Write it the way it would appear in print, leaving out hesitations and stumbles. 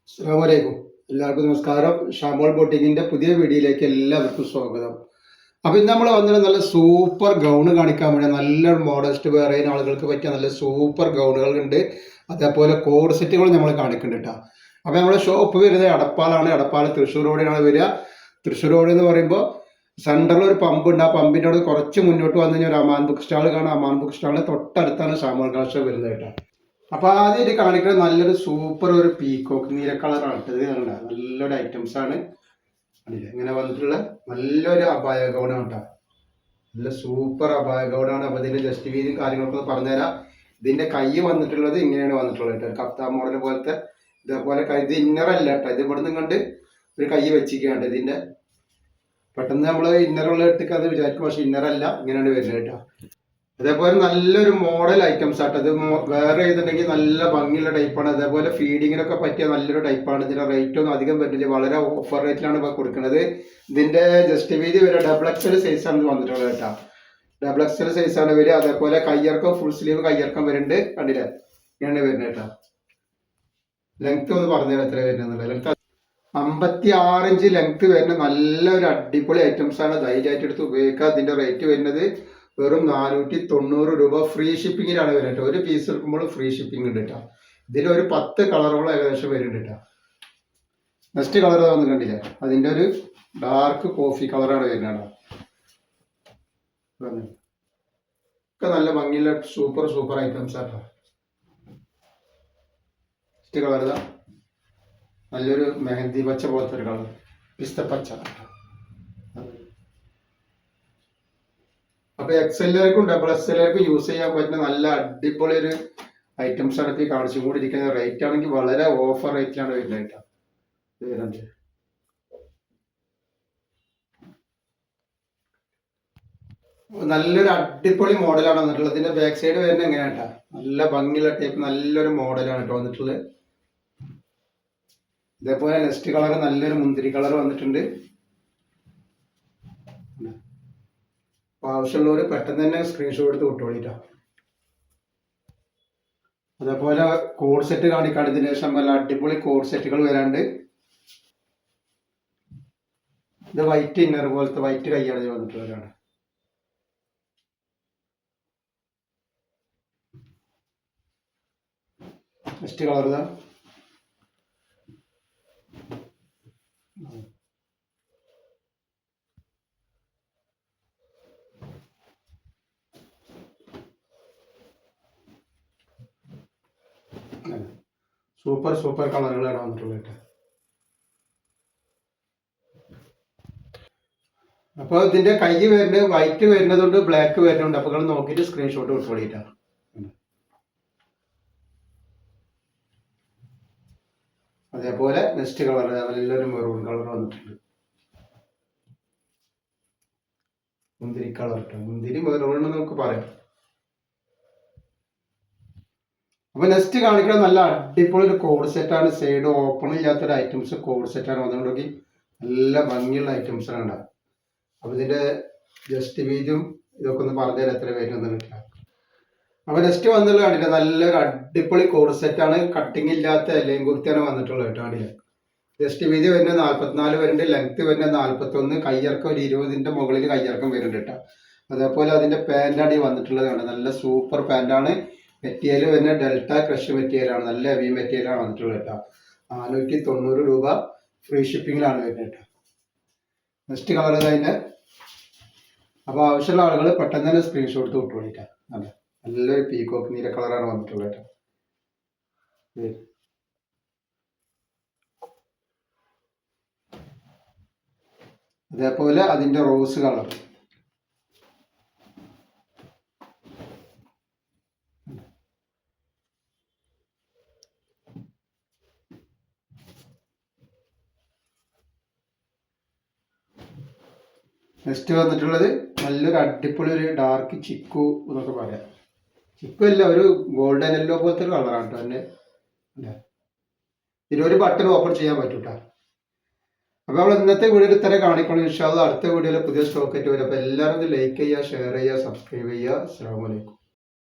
അസ്സലാമലൈക്കും. എല്ലാവർക്കും നമസ്കാരം. ഷാമോൾ ബൊട്ടിക്കിന്റെ പുതിയ വീഡിയോയിലേക്ക് എല്ലാവർക്കും സ്വാഗതം. അപ്പൊ ഇന്ന് നമ്മൾ വന്നത് നല്ല സൂപ്പർ ഗൗണ് കാണിക്കാൻ വേണ്ടി നല്ലൊരു മോഡസ്റ്റ് വെയർ ചെയ്യുന്ന ആളുകൾക്ക് പറ്റിയ നല്ല സൂപ്പർ ഗൗണുകൾ ഉണ്ട്. അതേപോലെ കോഡ് സെറ്റുകൾ നമ്മൾ കാണിക്കുന്നുണ്ട് കേട്ടോ. അപ്പൊ നമ്മുടെ ഷോപ്പ് വരുന്നത് എടപ്പാളാണ്. എടപ്പാൾ തൃശ്ശൂർ റോഡിനാണ് വരിക. തൃശ്ശൂർ റോഡ് എന്ന് പറയുമ്പോൾ സെൻറ്ററിൽ ഒരു പമ്പ് ഉണ്ട്. ആ പമ്പിൻ്റെ അവിടെ കുറച്ച് മുന്നോട്ട് വന്നു കഴിഞ്ഞാൽ ഒരു അമാൻ ബുക്ക് സ്റ്റാൾ കാണാം. അമാൻ ബുക്ക് സ്റ്റാളിന് തൊട്ടടുത്താണ് ഷാമോൾ കളക്ഷൻ വരുന്നത് കേട്ടോ. അപ്പൊ ആദ്യം ഇത് കാണിക്കുന്നത് നല്ലൊരു സൂപ്പർ ഒരു പീക്കോക്ക് നീല കളറാണ് ഇത് കണ്ട നല്ലൊരു ഐറ്റംസ് ആണ്. ഇങ്ങനെ വന്നിട്ടുള്ള നല്ലൊരു അപായ ഗൗണാണ് കേട്ടോ. നല്ല സൂപ്പർ അപായ ഗൗണാണ്. അപ്പൊ ഇതിന്റെ ജസ്റ്റ് വീതിയും കാര്യങ്ങളൊക്കെ ഒന്ന് പറഞ്ഞുതരാം. ഇതിന്റെ കൈ വന്നിട്ടുള്ളത് ഇങ്ങനെയാണ് വന്നിട്ടുള്ളത് കേട്ടോ. കഫ്താൻ മോഡൽ പോലത്തെ ഇതേപോലെ ഇത് ഇന്നറല്ല കേട്ടോ. ഇത് ഇവിടുന്ന് കണ്ട് ഒരു കൈ വെച്ചിരിക്കുകയാണ്. ഇതിന്റെ പെട്ടെന്ന് നമ്മൾ ഇന്നറുള്ള ഇട്ടിക്കാന്ന് വിചാരിക്കും, പക്ഷെ ഇന്നറല്ല, ഇങ്ങനെയാണ് വരുന്നത് കേട്ടോ. അതേപോലെ നല്ലൊരു മോഡൽ ഐറ്റംസ് ആട്ടോ. ഇത് വേറെ ചെയ്തിട്ടുണ്ടെങ്കിൽ നല്ല ഭംഗിയുള്ള ടൈപ്പാണ്. അതേപോലെ ഫീഡിങ്ങിനൊക്കെ പറ്റിയ നല്ലൊരു ടൈപ്പാണ്. ഇതിന്റെ റേറ്റ് ഒന്നും അധികം വരുന്നില്ല, വളരെ ഓഫർ റേറ്റിലാണ് ഇപ്പോൾ കൊടുക്കുന്നത്. ഇതിന്റെ ജസ്റ്റ് വീതി വരെ ഡബിൾ എക്സൽ സൈസ് ആണ് വന്നിട്ടുള്ളത് കേട്ടോ. ഡബിൾ എക്സൽ സൈസ് ആണ് വരിക. അതേപോലെ കയ്യിറക്കം ഫുൾ സ്ലീവ് കയ്യിറക്കം വരുന്നുണ്ട്. കണ്ടില്ലേ, ഇങ്ങനെ വരുന്നത് കേട്ടോ. ലെങ്ത് ഒന്ന് പറഞ്ഞുതരാം എത്ര വരുന്നത്. ലെങ്ത് 56 ഇഞ്ച് ലെങ്ത് വരുന്ന നല്ലൊരു അടിപൊളി ഐറ്റംസ് ആണ്. ധൈര്യമായിട്ട് എടുത്ത് ഉപയോഗിക്കുക. ഇതിന്റെ റേറ്റ് വരുന്നത് വെറും 490 രൂപ. ഫ്രീ ഷിപ്പിങ്ങിലാണ് വരുന്നത്. ഒരു പീസ് എടുക്കുമ്പോൾ ഫ്രീ ഷിപ്പിംഗ് ഉണ്ട് കേട്ടോ. ഇതിലൊരു 10 കളറോളം ഏകദേശം വരുന്നുണ്ട് കേട്ടോ. നെക്സ്റ്റ് കളർ വന്ന് കണ്ടില്ല, അതിൻ്റെ ഒരു ഡാർക്ക് കോഫി കളറാണ് വരുന്നത്. ഒക്കെ നല്ല ഭംഗിയുള്ള സൂപ്പർ സൂപ്പർ ഐറ്റംസ് ആട്ടോ. നെക്സ്റ്റ് കളർ ഇതാ നല്ലൊരു മെഹന്തി പച്ച പോലത്തെ ഒരു കളർ, പിസ്തപ്പച്ച. അപ്പൊ എക്സെല്ലുകാർക്കും ഡബിൾ എക്സെല്ലുകാർക്കും യൂസ് ചെയ്യാൻ പറ്റുന്ന നല്ല അടിപൊളി ഒരു ഐറ്റംസ് ആണ് ഇപ്പോൾ കാണിച്ചു കൂടിയിരിക്കുന്നത്. റേറ്റ് ആണെങ്കിൽ വളരെ ഓഫർ റേറ്റിലാണ് വരുന്നത് കേട്ടോ. നല്ലൊരു അടിപൊളി മോഡലാണ് വന്നിട്ടുള്ളത്. ഇതിന്റെ ബാക്ക് സൈഡ് വരുന്നത് എങ്ങനെയാ കേട്ടോ. നല്ല ഭംഗിയുള്ള ടൈപ്പ് നല്ലൊരു മോഡലാണ് കേട്ടോ വന്നിട്ടുള്ളത്. ഇതേപോലെ നെക്സ്റ്റ് കളർ നല്ലൊരു മുന്തിരി കളർ വന്നിട്ടുണ്ട്. ആവശ്യമുള്ളവർ പെട്ടെന്ന് തന്നെ സ്ക്രീൻഷോട്ട് എടുത്ത് വിട്ടോളിട്ടോ. അതേപോലെ കോഡ് സെറ്റ് കാണിക്കാണ്. ഇതിന് ശേഷം നല്ല അടിപൊളി കോഡ് സെറ്റുകൾ വരാണ്ട്. ഇത് വൈറ്റ് ഇന്നർ പോലത്തെ വൈറ്റ് കൈയാണ് വന്നിട്ടുള്ളവരാണ്. നെക്സ്റ്റ് കളർ ഇതാ സൂപ്പർ സൂപ്പർ കളറുകളാണ് വന്നിട്ടുള്ളത് കേട്ടോ. അപ്പോൾ ഇതിന്റെ കൈ വരുന്നത് വൈറ്റ് വരുന്നതുകൊണ്ട് ബ്ലാക്ക് വരുന്നുണ്ട്. അപ്പോൾ നിങ്ങൾ നോക്കിയിട്ട് സ്ക്രീൻഷോട്ട് വിട്ടോളിട്ടാണ്. അതേപോലെ നെക്സ്റ്റ് കളർ നല്ലൊരു മെറൂൺ കളർ വന്നിട്ടുണ്ട്. മുന്തിരി കളർ കേട്ടോ. മുന്തിരി മെറൂൺ എന്ന് നമുക്ക് പറയാം. അപ്പൊ നെക്സ്റ്റ് കാണിക്കുന്നത് നല്ല അടിപൊളി ഒരു കോഡ് സെറ്റാണ്. സൈഡ് ഓപ്പൺ ചെയ്യാത്തൊരു ഐറ്റംസ് കോഡ് സെറ്റാണ് വന്നുകൊണ്ടെങ്കിൽ നല്ല ഭംഗിയുള്ള ഐറ്റംസ് ആണ്. അപ്പൊ ഇതിന്റെ ജസ്റ്റ് വീതിയും ഇതൊക്കെ ഒന്ന് പറഞ്ഞുതരാം എത്ര വരുന്നത് കിട്ടാം. അപ്പൊ നെക്സ്റ്റ് വന്നുള്ള കണ്ടില്ല നല്ലൊരു അടിപൊളി കോഡ് സെറ്റാണ്. കട്ടിങ് ഇല്ലാത്ത എല്ലാം കുർത്തിയാണ് വന്നിട്ടുള്ളത് കേട്ടോ. കണ്ടില്ല ജസ്റ്റ് വീതി വരുന്നത് 44 വരുന്നുണ്ട്. ലെങ്ത് വരുന്നത് 41. കയ്യിറക്കം ഒരു 20ന്റെ മുകളിൽ കയ്യിറക്കം വരുന്നുണ്ട് കേട്ടോ. അതേപോലെ അതിന്റെ പാൻറ്റാണ് ഈ വന്നിട്ടുള്ളത് കണ്ടത്. നല്ല സൂപ്പർ പാൻറ്റാണ്. മെറ്റീരിയൽ വരുന്ന ഡെൽറ്റ ക്രഷ് മെറ്റീരിയലാണ്. നല്ല ഹെവി മെറ്റീരിയലാണ് വന്നിട്ടുള്ളത് കേട്ടോ. 490 രൂപ ഫ്രീ ഷിപ്പിങ്ങിലാണ് വരുന്നത് കേട്ടോ. നെക്സ്റ്റ് കളർ കഴിഞ്ഞ് അപ്പോൾ ആവശ്യമുള്ള ആളുകൾ പെട്ടെന്ന് തന്നെ സ്ക്രീൻഷോട്ട് വിട്ടുകൊണ്ടിട്ടാ. അതെ നല്ലൊരു പീക്കോക്ക് നീല കളറാണ് വന്നിട്ടുള്ളത് കേട്ടോ. അതേപോലെ അതിൻ്റെ റോസ് കളർ നെക്സ്റ്റ് വന്നിട്ടുള്ളത് നല്ലൊരു അടിപൊളി ഒരു ഡാർക്ക് ചിക്കു എന്നൊക്കെ പറയാം. ചിക്കു അല്ല, ഒരു ഗോൾഡൻ യെല്ലോ പോലത്തെ ഒരു കളറാണ് കേട്ടോ. തന്നെ ഇതിനൊരു ബട്ടൺ ഓപ്പൺ ചെയ്യാൻ പറ്റും കേട്ടോ. അപ്പോൾ നമ്മൾ ഇന്നത്തെ വീഡിയോയിൽ ഇത്ര കാണിക്കണം. ഇൻഷാ അല്ലാഹ് അടുത്ത വീഡിയോയിൽ പുതിയ സ്റ്റോക്ക് ആയിട്ട് വരും. അപ്പോൾ എല്ലാവരും ലൈക്ക് ചെയ്യുക, ഷെയർ ചെയ്യുക, സബ്സ്ക്രൈബ് ചെയ്യുക. അസ്സലാമു അലൈക്കും.